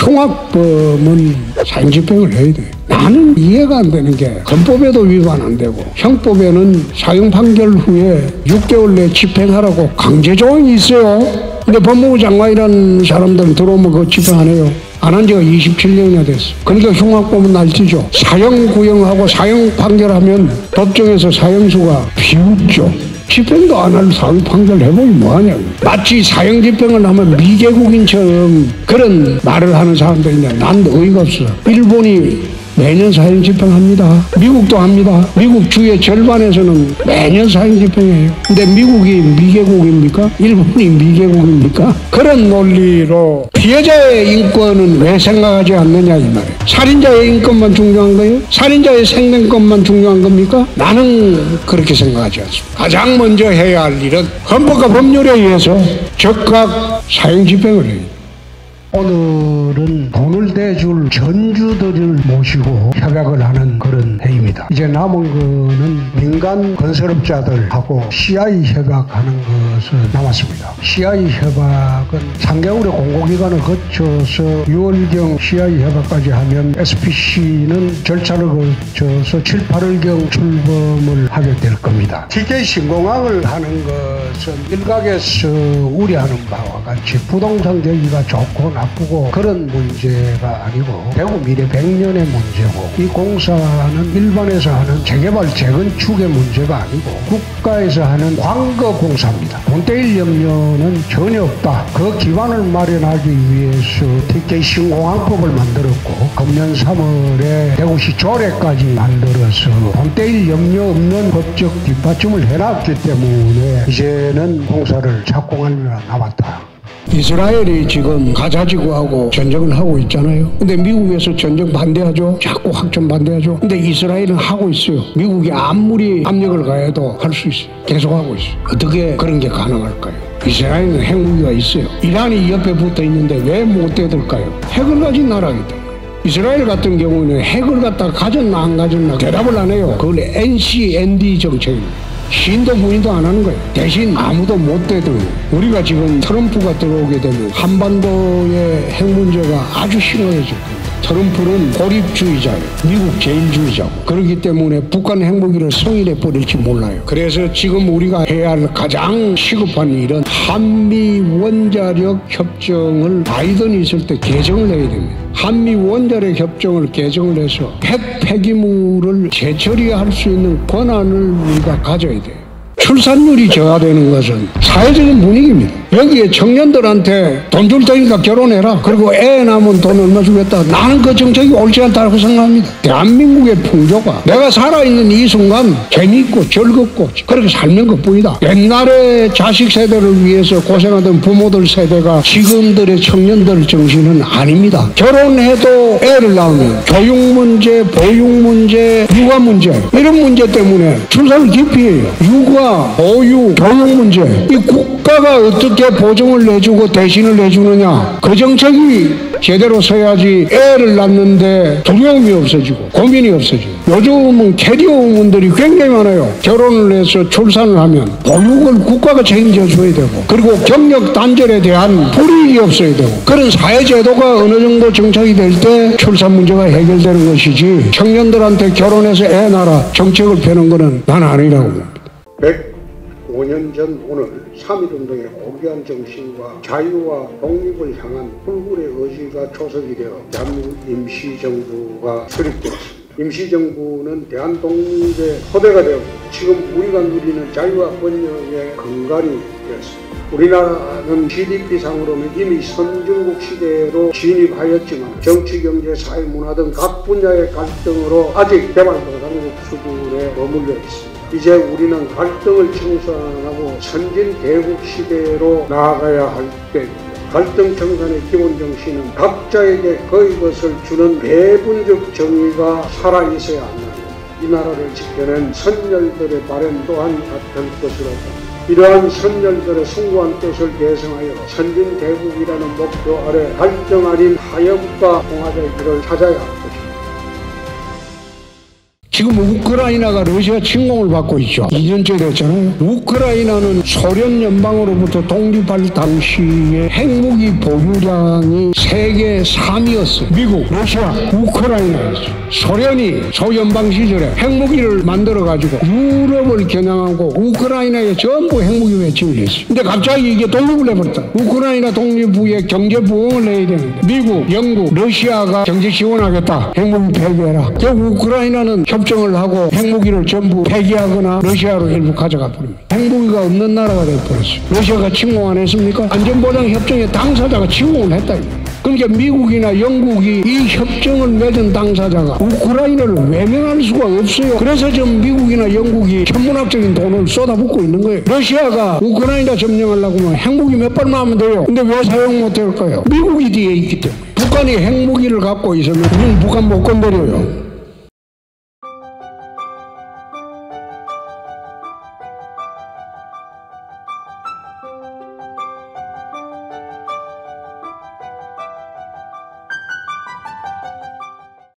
흉악범은 사형집행을 해야 돼. 나는 이해가 안 되는 게 헌법에도 위반 안 되고 형법에는 사형 판결 후에 6개월 내 집행하라고 강제 조항이 있어요. 근데 법무부 장관이라는 사람들은 들어오면 그거 집행 안 해요. 안 한 지가 27년이나 됐어. 그러니까 흉악범은 날뛰죠. 사형 구형하고 사형 판결하면 법정에서 사형수가 비웃죠. 집행도 안 할 사형 판결 해보니 뭐하냐고. 마치 사형 집행을 하면 미개국인처럼 그런 말을 하는 사람들이 있냐. 난 어이가 없어. 일본이 매년 사형 집행합니다. 미국도 합니다. 미국 주의 절반에서는 매년 사형 집행해요. 근데 미국이 미개국입니까? 일본이 미개국입니까? 그런 논리로 피해자의 인권은 왜 생각하지 않느냐 이 말이에요. 살인자의 인권만 중요한 거예요? 살인자의 생명권만 중요한 겁니까? 나는 그렇게 생각하지 않습니다. 가장 먼저 해야 할 일은 헌법과 법률에 의해서 즉각 사형 집행을 해요. 오늘은 돈을 대줄 전주들을 모시고 협약을 하는 그런 회의입니다. 이제 남은 거는 민간 건설업자들하고 CI 협약하는 것은 남았습니다. CI 협약은 3개월의 공고기간을 거쳐서 6월경 CI 협약까지 하면 SPC는 절차를 거쳐서 7, 8월경 출범을 하게 될 겁니다. TK 신공항을 하는 것은 일각에서 우려하는 바와 같이 부동산 경기가 좋고 나쁘고 그런 문제가 아니고 대구 미래 100년의 문제고 이 공사는 일반에서 하는 재개발 재건축의 문제가 아니고 국가에서 하는 광거 공사입니다. 돈떼일 염려는 전혀 없다. 그 기반을 마련하기 위해서 TK 신공항법을 만들었고 금년 3월에 대구시 조례까지 만들어서 돈떼일 염려 없는 법적 뒷받침을 해놨기 때문에 이제는 공사를 착공하느라 남았다. 이스라엘이 지금 가자지구하고 전쟁을 하고 있잖아요. 근데 미국에서 전쟁 반대하죠. 자꾸 확전 반대하죠. 근데 이스라엘은 하고 있어요. 미국이 아무리 압력을 가해도 할 수 있어요. 계속 하고 있어요. 어떻게 그런 게 가능할까요? 이스라엘은 핵무기가 있어요. 이란이 옆에 붙어 있는데 왜 못 대들까요? 핵을 가진 나라이기 때문에. 이스라엘 같은 경우는 핵을 갖다 가졌나 안 가졌나 대답을 안 해요. 그걸 NCND 정책입니다. 시인도 부인도 안 하는 거예요. 대신 아무도 못 대도 우리가 지금 트럼프가 들어오게 되면 한반도의 핵 문제가 아주 심각해질 겁니다. 트럼프는 고립주의자예요. 미국 제일주의자고. 그렇기 때문에 북한 핵무기를 성인해 버릴지 몰라요. 그래서 지금 우리가 해야 할 가장 시급한 일은 한미 원자력 협정을 바이든이 있을 때 개정을 해야 됩니다. 한미 원자력 협정을 개정을 해서 핵 폐기물을 재처리할 수 있는 권한을 우리가 가져야 돼요. 출산율이 저하되는 것은 사회적인 분위기입니다. 여기에 청년들한테 돈 줄 테니까 결혼해라. 그리고 애 낳으면 돈 얼마 주겠다. 나는 그 정책이 옳지 않다고 생각합니다. 대한민국의 풍조가 내가 살아있는 이 순간 재미있고 즐겁고 그렇게 살면 그뿐이다. 옛날에 자식 세대를 위해서 고생하던 부모들 세대가 지금들의 청년들 정신은 아닙니다. 결혼해도 애를 낳으면 교육 문제, 보육 문제, 육아 문제 이런 문제 때문에 출산을 기피해요. 육아, 보육, 교육 문제 이 국가가 어떻게 보증을 내주고 대신을 해주느냐 그 정책이 제대로 서야지 애를 낳는데 두려움이 없어지고 고민이 없어지고 요즘은 캐리어 우먼들이 굉장히 많아요. 결혼을 해서 출산을 하면 보육을 국가가 책임져 줘야 되고 그리고 경력 단절에 대한 불이익이 없어야 되고 그런 사회제도가 어느 정도 정착이 될 때 출산 문제가 해결되는 것이지 청년들한테 결혼해서 애 낳아라 정책을 펴는 거는 난 아니라고 봅니다. 105년 전 오늘 3.1운동의 고귀한 정신과 자유와 독립을 향한 불굴의 의지가 초석이 되어 대한민국 임시정부가 설립되었습니다. 임시정부는 대한독립의 토대가 되었고 지금 우리가 누리는 자유와 번영의 근간이 되었습니다. 우리나라는 GDP상으로는 이미 선진국 시대로 진입하였지만 정치, 경제, 사회, 문화 등 각 분야의 갈등으로 아직 개발도상국 수준에 머물러 있습니다. 이제 우리는 갈등을 청산하고 선진 대국 시대로 나아가야 할 때입니다. 갈등 청산의 기본 정신은 각자에게 그의 것을 주는 배분적 정의가 살아있어야 한다. 이 나라를 지켜낸 선열들의 바람 또한 같을 것이라고 합니다. 이러한 선열들의 숭고한 뜻을 계승하여 선진 대국이라는 목표 아래 갈등 아닌 타협과 통합의 길을 찾아야 할 것입니다. 지금 우크라이나가 러시아 침공을 받고 있죠. 2년째 됐잖아요. 우크라이나는 소련 연방으로부터 독립할 당시에 핵무기 보유량이 세계 3위였어요. 미국, 러시아, 우크라이나였어요. 소련이 소연방 시절에 핵무기를 만들어가지고 유럽을 겨냥하고 우크라이나에 전부 핵무기 배치를 했어요. 근데 갑자기 이게 독립을 해버렸다. 우크라이나 독립 후에 경제 부흥을 해야 되는데 미국, 영국, 러시아가 경제 지원하겠다. 핵무기 폐기해라. 결국 우크라이나는 협정을 하고 핵무기를 전부 폐기하거나 러시아로 일부 가져가 버립니다. 핵무기가 없는 나라가 되어버렸어요. 러시아가 침공 안 했습니까? 안전보장협정의 당사자가 침공을 했다. 그러니까 미국이나 영국이 이 협정을 맺은 당사자가 우크라이나를 외면할 수가 없어요. 그래서 지금 미국이나 영국이 천문학적인 돈을 쏟아붓고 있는 거예요. 러시아가 우크라이나 점령하려고 하면 핵무기 몇 발만 하면 돼요. 근데 왜 사용 못 할까요? 미국이 뒤에 있기 때문에. 북한이 핵무기를 갖고 있으면 우리는 북한 못 건드려요.